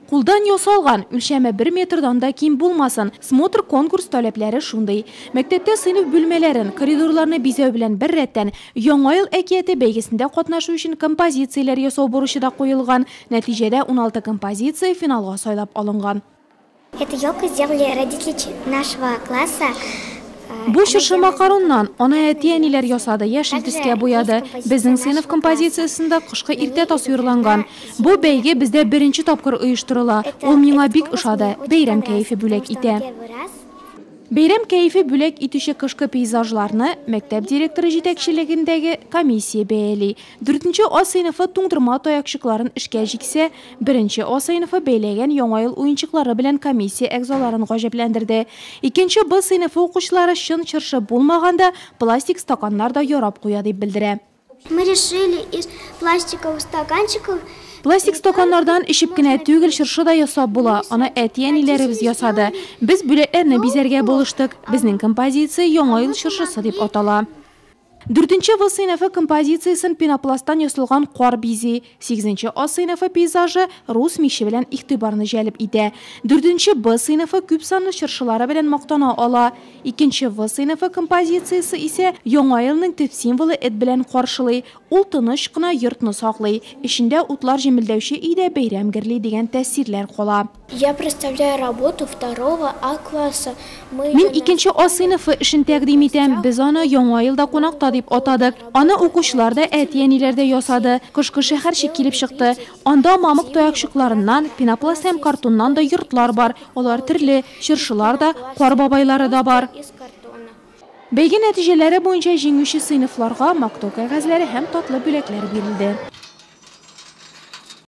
Kuldan yosalgan, өлшәме 1 metrdan da kим bulmasın. Smotr konkurs talepleri şunday. Mektepte sınıf bölmelerin, koridorlarını bizeu bilen bir retten, Яңа ел әкияте бәйгесендә катнашу өчен композицияләр ясау бурычы да куелган. Нәтиҗәдә 16 композиция финалга сайлап алынган. Эту елку сделали родители нашего класса. Бу шыршы макароннан ана әти-әниләр ясады, яшел төскә буяды. Безнең сыйныф композициясендә кышкы иртә тасвирланган. Бу бәйге бездә беренче тапкыр оештырыла. Ул миңа бик ошады. Бәйрәм кәефе бүләк итә. Бәйрәм кәефе бүләк итүче кышкы пейзажларны мәктәп директоры җитәкчелегендәге комиссия бәяли. 4нче А сыйныфы туңдырма таякчыкларын эшкә җиксә, 1нче А сыйныфы бәйләгән Яңа ел уенчыклары белән комиссия әгъзаларын гаҗәпләндерде. 2нче Б сыйныфы укучылары чын чыршы булмаганда пластик стаканнар да ярап куя дип белдерә. Мы решили из пластиковых стаканчиков. Пластик стаканнардан ишеп кенә түгел чыршы да ясап була. Аны әти-әниләребез ясады. Без бүләкләрне бизәргә булыштык. Безнең композиция Яңа ел чыршысы дип атала. 4нче В сыйныфы композициясын пенопласттан ясалган кар бизи, 8нче А сыйныфы пейзажы рус миче белән игътибарны җәлеп итә. 4нче Б сыйныфы күп санлы чыршылары белән мактана ала. 2нче В сыйныфы композициясы исә Яңа елның төп символы эт белән каршылый. Ул тыныч кына йортны саклый. Эчендә утлар җимелдәүче өйдә бәйрәм гөрли дигән тәэсирләр кала. Я представляю работу 2 А класса. Мин 2нче А сыйныфы эшен тәкъдим итәм. Без аны Яңа елда кунакта дип атадык. Аны укучылар да әти-әниләр дә ясады. Кышкы шәһәрче килеп чыкты. Анда мамык таякчыкларыннан, пенопласт һәм картоннан да йортлар бар. Алар төрле, чыршылар да, кар бабайлары да бар. Бәйге нәтиҗәләре буенча җиңүче сыйныфларга мактау кәгазьләре һәм татлы бүләкләр бирелде.